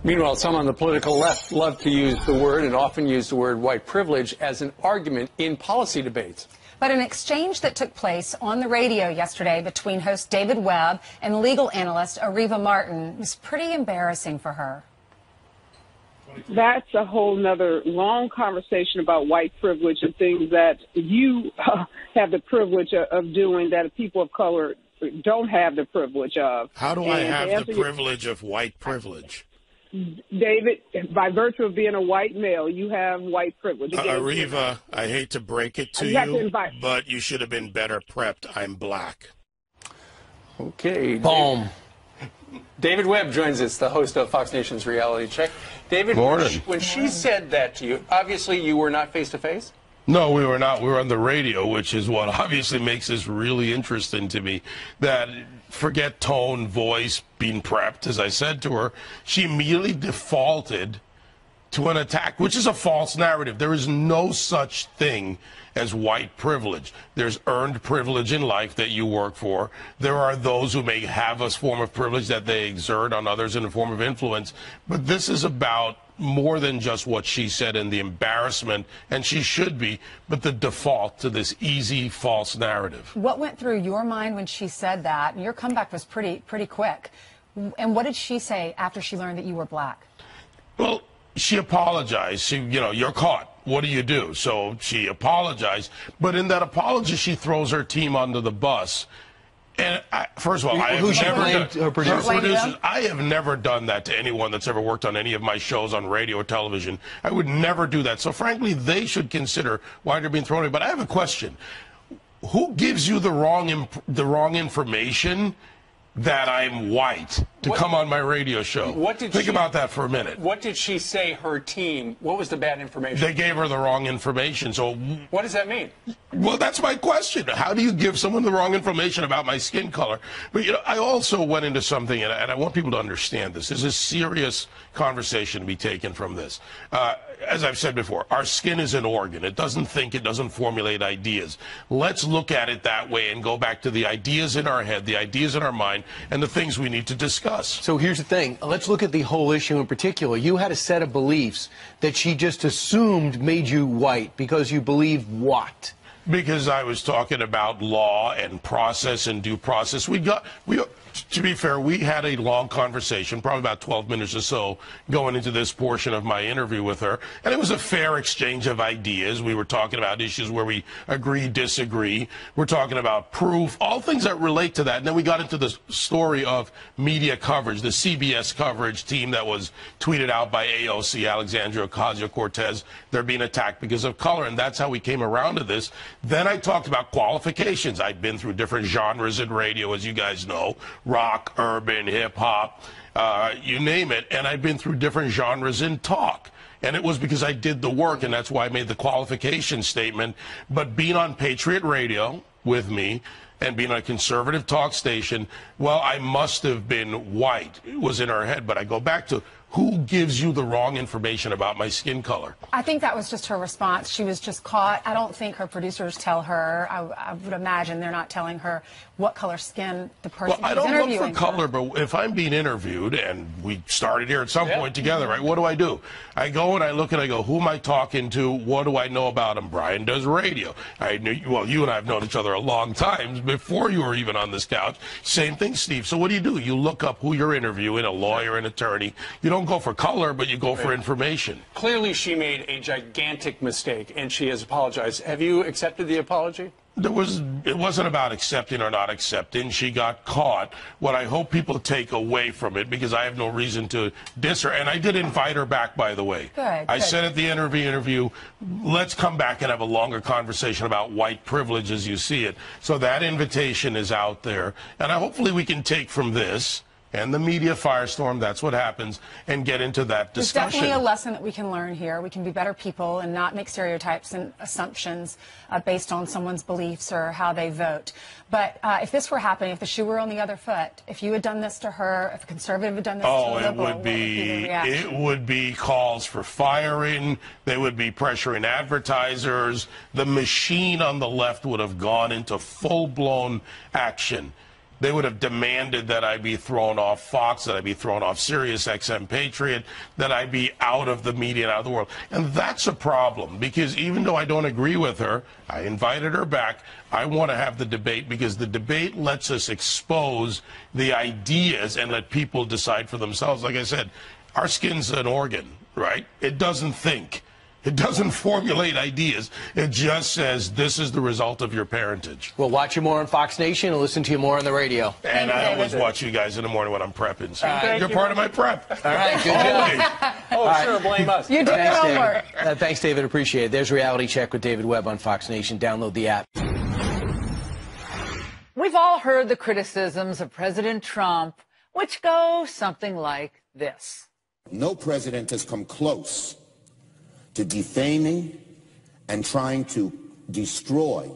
Meanwhile, some on the political left love to use the word, and often use the word, white privilege as an argument in policy debates. But an exchange that took place on the radio yesterday between host David Webb and legal analyst Ariva Martin was pretty embarrassing for her. That's a whole nother long conversation about white privilege and things that you have the privilege of doing that people of color don't have the privilege of. How do I have the privilege of white privilege? David, by virtue of being a white male, you have white privilege. Ariva, I hate to break it to you, but you should have been better prepped. I'm black. Okay. Boom. David Webb joins us, the host of Fox Nation's Reality Check. David, when she said that to you, obviously you were not face-to-face? No, we were not. We were on the radio, which is what obviously makes this really interesting to me. That forget tone, voice, being prepped, as I said to her, she immediately defaulted to an attack, which is a false narrative. There is no such thing as white privilege. There's earned privilege in life that you work for. There are those who may have a form of privilege that they exert on others in a form of influence. But this is about more than just what she said and the embarrassment, and she should be, but the default to this easy false narrative. What went through your mind when she said that? Your comeback was pretty quick. And what did she say after she learned that you were black? Well, she apologized. She, you're caught. What do? So she apologized. But in that apology, she throws her team under the bus. And first of all, I have never done that to anyone that's ever worked on any of my shows on radio or television. I would never do that. So frankly, they should consider why they're being thrown away. But I have a question. Who gives you the wrong information that I'm white to come on my radio show? Think about that for a minute. What did she say, her team? What was the bad information? They gave her the wrong information. So what does that mean? Well, that's my question. How do you give someone the wrong information about my skin color? But, I also went into something, and I want people to understand this. There's a serious conversation to be taken from this. As I've said before, our skin is an organ. It doesn't think, it doesn't formulate ideas. Let's look at it that way and go back to the ideas in our head, the ideas in our mind, and the things we need to discuss. So here's the thing. Let's look at the whole issue in particular. You had a set of beliefs that she just assumed made you white because you believed what? Because I was talking about law and process and due process. To be fair, we had a long conversation, probably about 12 minutes or so, going into this portion of my interview with her. And it was a fair exchange of ideas. We were talking about issues where we agree, disagree. We're talking about proof, all things that relate to that. And then we got into the story of media coverage, the CBS coverage team that was tweeted out by AOC, Alexandria Ocasio-Cortez. They're being attacked because of color. And that's how we came around to this. Then I talked about qualifications. I've been through different genres in radio, as you guys know. Rock, urban, hip-hop, you name it. And I've been through different genres in talk. And it was because I did the work, and that's why I made the qualification statement. But being on Patriot Radio with me and being on a conservative talk station, well, I must have been white. It was in her head. But I go back to, who gives you the wrong information about my skin color? I think that was just her response. She was just caught. I don't think her producers tell her. I would imagine they're not telling her what color skin the person is interviewing. Well, I don't look for color, but if I'm being interviewed, and we started here at some point together, right, what do? I go and I look and I go, who am I talking to? What do I know about him? Brian does radio. Well, you and I have known each other a long time, before you were even on this couch. Same thing, Steve. So what do? You look up who you're interviewing, a lawyer, an attorney. You don't go for color, but you go for information. Clearly she made a gigantic mistake, and she has apologized. Have you accepted the apology? It wasn't about accepting or not accepting. She got caught. What I hope people take away from it, because I have no reason to diss her, and I did invite her back, by the way. I said at the interview, let's come back and have a longer conversation about white privilege as you see it. So that invitation is out there, and hopefully we can take from this and the media firestorm, that's what happens, and get into that discussion. There's definitely a lesson that we can learn here. We can be better people and not make stereotypes and assumptions based on someone's beliefs or how they vote. But if this were happening, if the shoe were on the other foot, if you had done this to her, if a conservative had done this to a liberal, what would be the reaction? It would be calls for firing. They would be pressuring advertisers. The machine on the left would have gone into full-blown action. They would have demanded that I be thrown off Fox, that I be thrown off Sirius XM Patriot, that I be out of the media and out of the world. And that's a problem, because even though I don't agree with her, I invited her back. I want to have the debate, because the debate lets us expose the ideas and let people decide for themselves. Like I said, our skin's an organ, right? It doesn't think. It doesn't formulate ideas. It just says, this is the result of your parentage. We'll watch you more on Fox Nation and listen to you more on the radio. And I always watch you guys in the morning when I'm prepping. So you're part of my prep. All right, good job. Oh, sure, blame us. You did your homework. Thanks, David. Appreciate it. There's Reality Check with David Webb on Fox Nation. Download the app. We've all heard the criticisms of President Trump, which go something like this. No president has come close to defaming and trying to destroy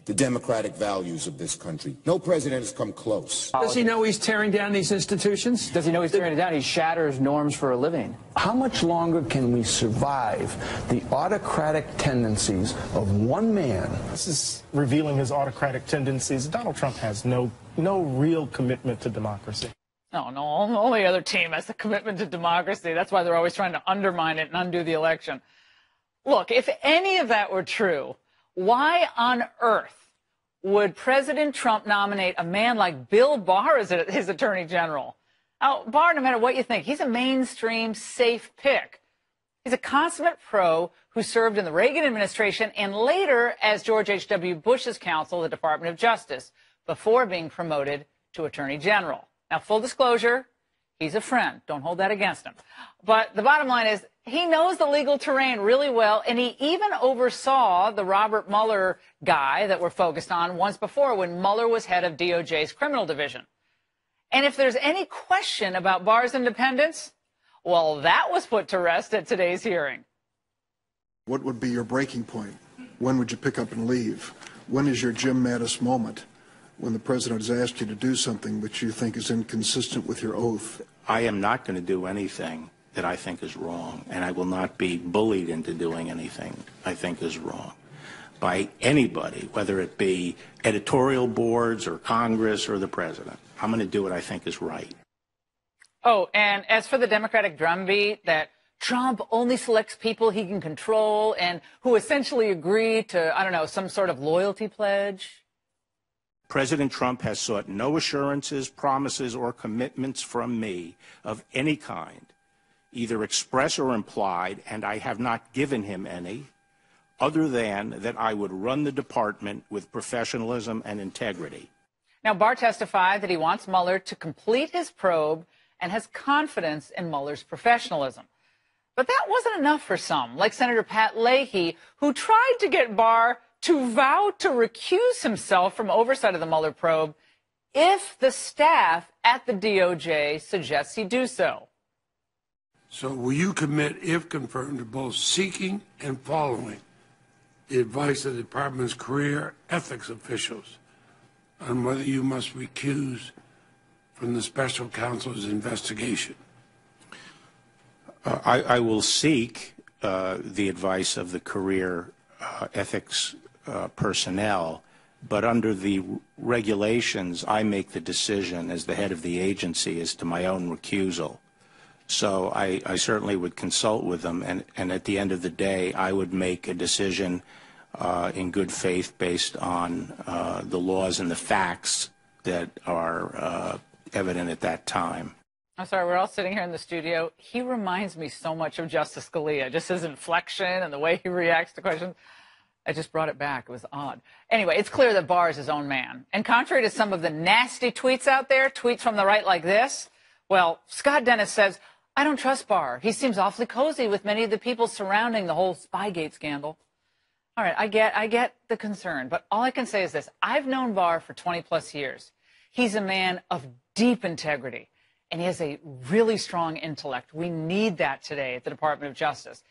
the democratic values of this country. No president has come close. Does he know he's tearing down these institutions? Does he know he's tearing it down? He shatters norms for a living. How much longer can we survive the autocratic tendencies of one man? This is revealing his autocratic tendencies. Donald Trump has no real commitment to democracy. No, the only other team has a commitment to democracy. That's why they're always trying to undermine it and undo the election. Look, if any of that were true, why on earth would President Trump nominate a man like Bill Barr as his attorney general? Now, Barr, no matter what you think, he's a mainstream, safe pick. He's a consummate pro who served in the Reagan administration and later as George H.W. Bush's counsel at the Department of Justice before being promoted to attorney general. Now, full disclosure, he's a friend. Don't hold that against him. But the bottom line is he knows the legal terrain really well, and he even oversaw the Robert Mueller guy that we're focused on once before when Mueller was head of DOJ's criminal division. And if there's any question about Barr's independence, well, that was put to rest at today's hearing. What would be your breaking point? When would you pick up and leave? When is your Jim Mattis moment? When the president has asked you to do something which you think is inconsistent with your oath? I am not going to do anything that I think is wrong, and I will not be bullied into doing anything I think is wrong by anybody, whether it be editorial boards or Congress or the president. I'm going to do what I think is right. Oh, and as for the Democratic drumbeat that Trump only selects people he can control and who essentially agree to, I don't know, some sort of loyalty pledge. President Trump has sought no assurances, promises, or commitments from me of any kind, either express or implied, and I have not given him any, other than that I would run the department with professionalism and integrity. Now, Barr testified that he wants Mueller to complete his probe and has confidence in Mueller's professionalism. But that wasn't enough for some, like Senator Pat Leahy, who tried to get Barr to vow to recuse himself from oversight of the Mueller probe if the staff at the DOJ suggests he do so. So will you commit, if confirmed, to both seeking and following the advice of the department's career ethics officials on whether you must recuse from the special counsel's investigation? I will seek the advice of the career ethics personnel, but under the regulations, I make the decision as the head of the agency as to my own recusal. So I certainly would consult with them, and at the end of the day, I would make a decision in good faith based on the laws and the facts that are evident at that time. I'm sorry, we're all sitting here in the studio. He reminds me so much of Justice Scalia, just his inflection and the way he reacts to questions. I just brought it back. It was odd. Anyway, it's clear that Barr is his own man. And contrary to some of the nasty tweets out there, tweets from the right like this, well, Scott Dennis says, I don't trust Barr. He seems awfully cozy with many of the people surrounding the whole Spygate scandal. All right, I get the concern, but all I can say is this. I've known Barr for 20-plus years. He's a man of deep integrity, and he has a really strong intellect. We need that today at the Department of Justice.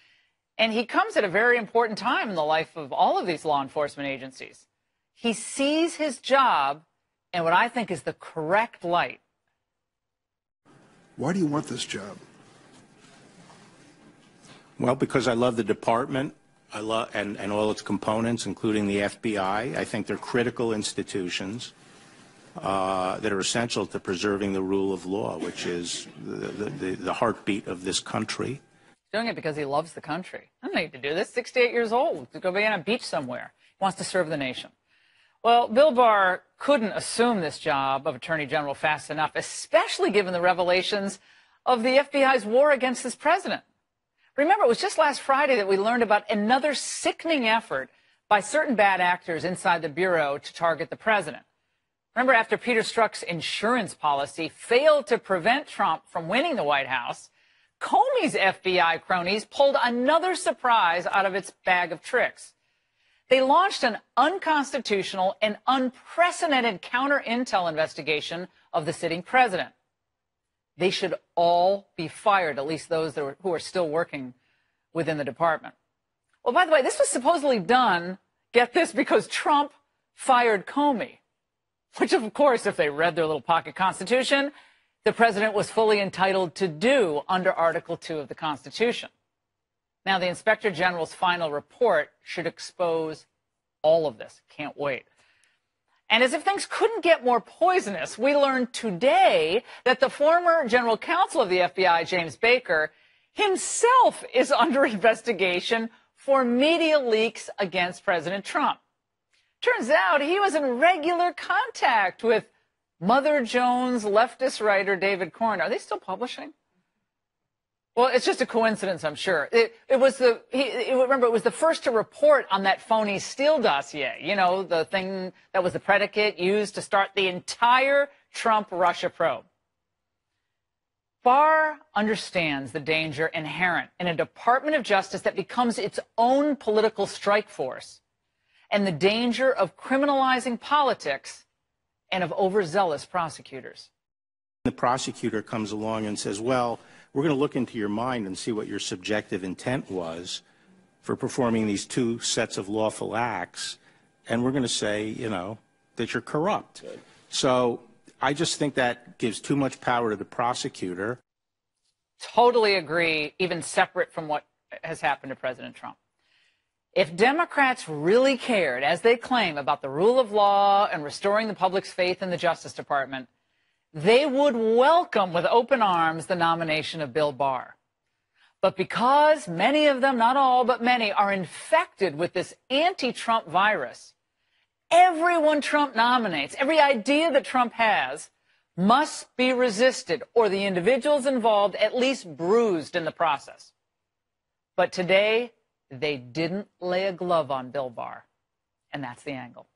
And he comes at a very important time in the life of all of these law enforcement agencies. He sees his job in what I think is the correct light. Why do you want this job? Well, because I love the department. I love and all its components, including the FBI. I think they're critical institutions. that are essential to preserving the rule of law, which is the heartbeat of this country. He's doing it because he loves the country. I don't need to do this. 68 years old, to go be on a beach somewhere. He wants to serve the nation. Well, Bill Barr couldn't assume this job of Attorney General fast enough, especially given the revelations of the FBI's war against this president. Remember, it was just last Friday that we learned about another sickening effort by certain bad actors inside the Bureau to target the president. Remember, after Peter Strzok's insurance policy failed to prevent Trump from winning the White House, Comey's FBI cronies pulled another surprise out of its bag of tricks. They launched an unconstitutional and unprecedented counter-intel investigation of the sitting president. They should all be fired, at least those who are still working within the department. Well, by the way, this was supposedly done, get this, because Trump fired Comey, which, of course, if they read their little pocket constitution, the president was fully entitled to do under Article 2 of the Constitution. Now, the Inspector General's final report should expose all of this. Can't wait. And as if things couldn't get more poisonous, we learned today that the former general counsel of the FBI, James Baker, himself is under investigation for media leaks against President Trump. Turns out he was in regular contact with Mother Jones leftist writer David Corn. Are they still publishing? Well, it's just a coincidence, I'm sure. Remember, it was the first to report on that phony Steele dossier, you know, the thing that was the predicate used to start the entire Trump-Russia probe. Barr understands the danger inherent in a Department of Justice that becomes its own political strike force, and the danger of criminalizing politics and of overzealous prosecutors. The prosecutor comes along and says, well, we're going to look into your mind and see what your subjective intent was for performing these two sets of lawful acts, and we're going to say, you know, that you're corrupt. Good. So I just think that gives too much power to the prosecutor. Totally agree, even separate from what has happened to President Trump. If Democrats really cared, as they claim, about the rule of law and restoring the public's faith in the Justice Department, they would welcome with open arms the nomination of Bill Barr. But because many of them, not all, but many, are infected with this anti-Trump virus, everyone Trump nominates, every idea that Trump has, must be resisted, or the individuals involved at least bruised in the process. But today, they didn't lay a glove on Bill Barr, and that's the angle.